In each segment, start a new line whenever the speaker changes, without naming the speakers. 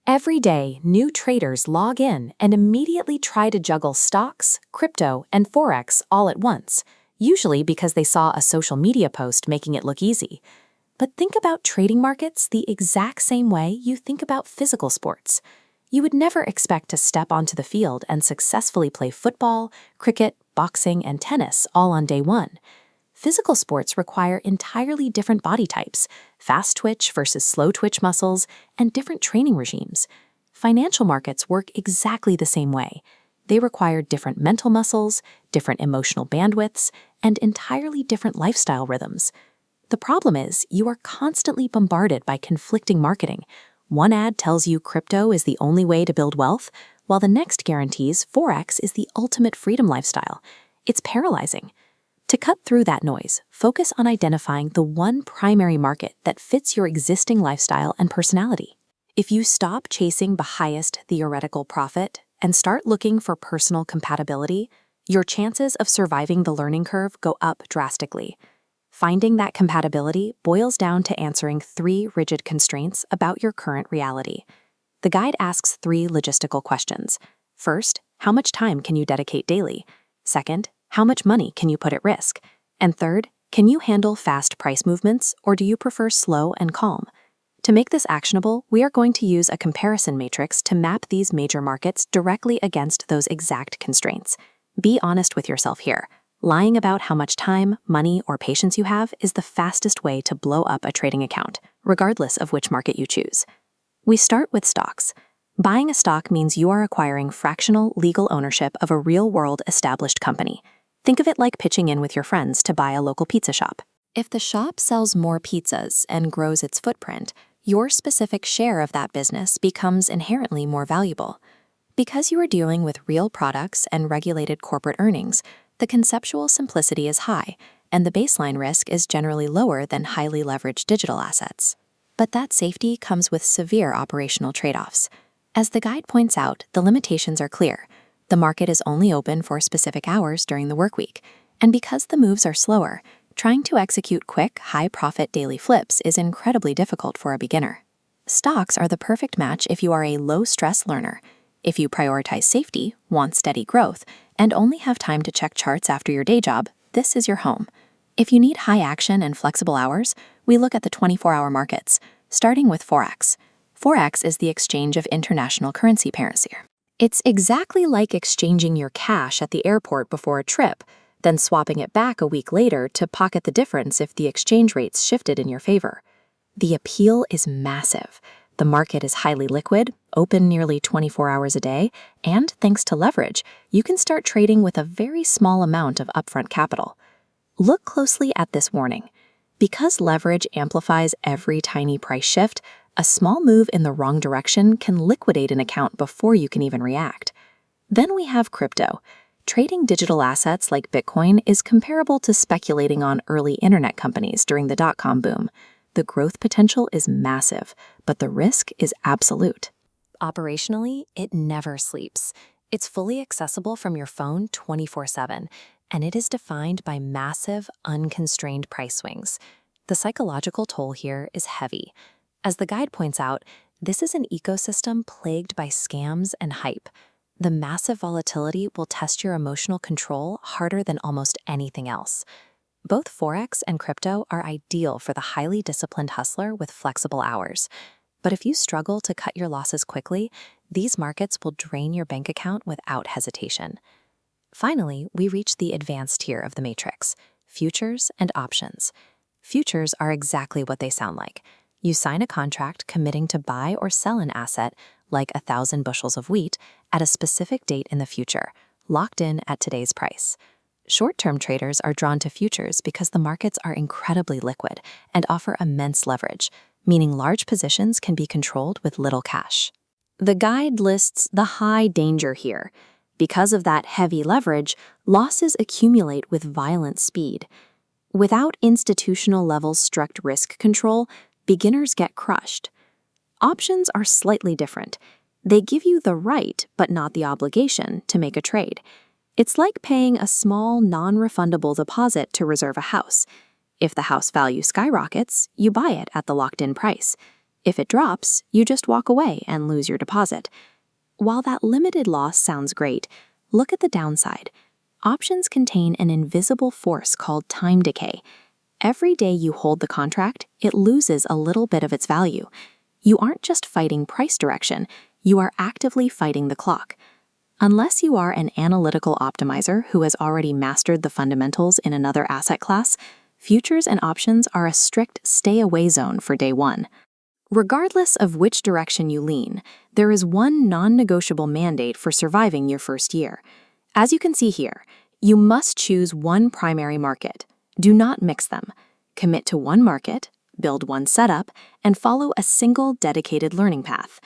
Every day, new traders log in and immediately try to juggle stocks, crypto, and Forex all at once, usually because they saw a social media post making it look easy. But think about trading markets the exact same way you think about physical sports. You would never expect to step onto the field and successfully play football, cricket, boxing, and tennis all on day one. Physical sports require entirely different body types, fast twitch versus slow twitch muscles, and different training regimes. Financial markets work exactly the same way. They require different mental muscles, different emotional bandwidths, and entirely different lifestyle rhythms. The problem is, you are constantly bombarded by conflicting marketing. One ad tells you crypto is the only way to build wealth, while the next guarantees Forex is the ultimate freedom lifestyle. It's paralyzing. To cut through that noise, focus on identifying the one primary market that fits your existing lifestyle and personality. If you stop chasing the highest theoretical profit and start looking for personal compatibility, your chances of surviving the learning curve go up drastically. Finding that compatibility boils down to answering 3 rigid constraints about your current reality. The guide asks 3 logistical questions. First, how much time can you dedicate daily? Second, how much money can you put at risk? And third, can you handle fast price movements, or do you prefer slow and calm? To make this actionable, we are going to use a comparison matrix to map these major markets directly against those exact constraints. Be honest with yourself here. Lying about how much time, money, or patience you have is the fastest way to blow up a trading account, regardless of which market you choose. We start with stocks. Buying a stock means you are acquiring fractional legal ownership of a real-world established company. Think of it like pitching in with your friends to buy a local pizza shop. If the shop sells more pizzas and grows its footprint, your specific share of that business becomes inherently more valuable. Because you are dealing with real products and regulated corporate earnings, the conceptual simplicity is high, and the baseline risk is generally lower than highly leveraged digital assets. But that safety comes with severe operational trade-offs. As the guide points out, the limitations are clear. The market is only open for specific hours during the workweek, and because the moves are slower, trying to execute quick, high-profit daily flips is incredibly difficult for a beginner. Stocks are the perfect match if you are a low-stress learner. If you prioritize safety, want steady growth, and only have time to check charts after your day job, this is your home. If you need high action and flexible hours, we look at the 24-hour markets, starting with Forex. Forex is the exchange of international currency pairs here. It's exactly like exchanging your cash at the airport before a trip, then swapping it back a week later to pocket the difference if the exchange rates shifted in your favor. The appeal is massive. The market is highly liquid, open nearly 24 hours a day, and thanks to leverage, you can start trading with a very small amount of upfront capital. Look closely at this warning. Because leverage amplifies every tiny price shift, a small move in the wrong direction can liquidate an account before you can even react. Then we have crypto. Trading digital assets like Bitcoin is comparable to speculating on early internet companies during the dot-com boom. The growth potential is massive, but the risk is absolute. Operationally, it never sleeps. It's fully accessible from your phone 24/7, and it is defined by massive, unconstrained price swings. The psychological toll here is heavy. As the guide points out, this is an ecosystem plagued by scams and hype. The massive volatility will test your emotional control harder than almost anything else. Both Forex and crypto are ideal for the highly disciplined hustler with flexible hours. But if you struggle to cut your losses quickly, these markets will drain your bank account without hesitation. Finally, we reach the advanced tier of the matrix, futures and options. Futures are exactly what they sound like. You sign a contract committing to buy or sell an asset, like 1,000 bushels of wheat, at a specific date in the future, locked in at today's price. Short-term traders are drawn to futures because the markets are incredibly liquid and offer immense leverage, meaning large positions can be controlled with little cash. The guide lists the high danger here. Because of that heavy leverage, losses accumulate with violent speed. Without institutional-level strict risk control, beginners get crushed. Options are slightly different. They give you the right, but not the obligation, to make a trade. It's like paying a small, non-refundable deposit to reserve a house. If the house value skyrockets, you buy it at the locked-in price. If it drops, you just walk away and lose your deposit. While that limited loss sounds great, look at the downside. Options contain an invisible force called time decay. Every day you hold the contract, it loses a little bit of its value. You aren't just fighting price direction, you are actively fighting the clock. Unless you are an analytical optimizer who has already mastered the fundamentals in another asset class, futures and options are a strict stay-away zone for day one. Regardless of which direction you lean, there is one non-negotiable mandate for surviving your first year. As you can see here, you must choose one primary market. Do not mix them. Commit to one market, build one setup, and follow a single dedicated learning path.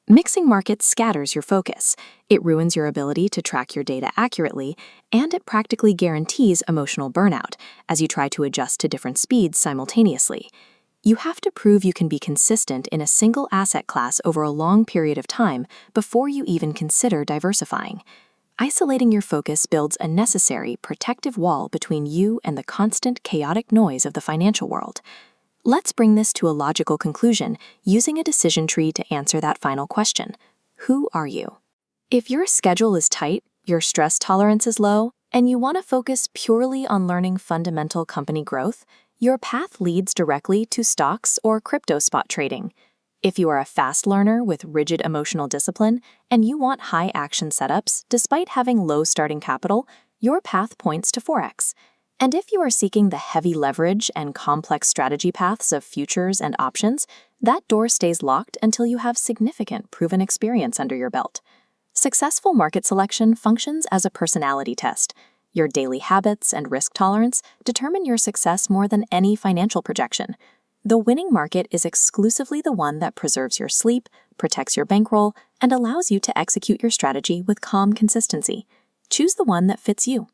Mixing markets scatters your focus. It ruins your ability to track your data accurately, and it practically guarantees emotional burnout as you try to adjust to different speeds simultaneously. You have to prove you can be consistent in a single asset class over a long period of time before you even consider diversifying. Isolating your focus builds a necessary protective wall between you and the constant chaotic noise of the financial world. Let's bring this to a logical conclusion using a decision tree to answer that final question. Who are you? If your schedule is tight, your stress tolerance is low, and you want to focus purely on learning fundamental company growth, your path leads directly to stocks or crypto spot trading. If you are a fast learner with rigid emotional discipline and you want high-action setups despite having low starting capital, your path points to Forex. And if you are seeking the heavy leverage and complex strategy paths of futures and options, that door stays locked until you have significant proven experience under your belt. Successful market selection functions as a personality test. Your daily habits and risk tolerance determine your success more than any financial projection. The winning market is exclusively the one that preserves your sleep, protects your bankroll, and allows you to execute your strategy with calm consistency. Choose the one that fits you.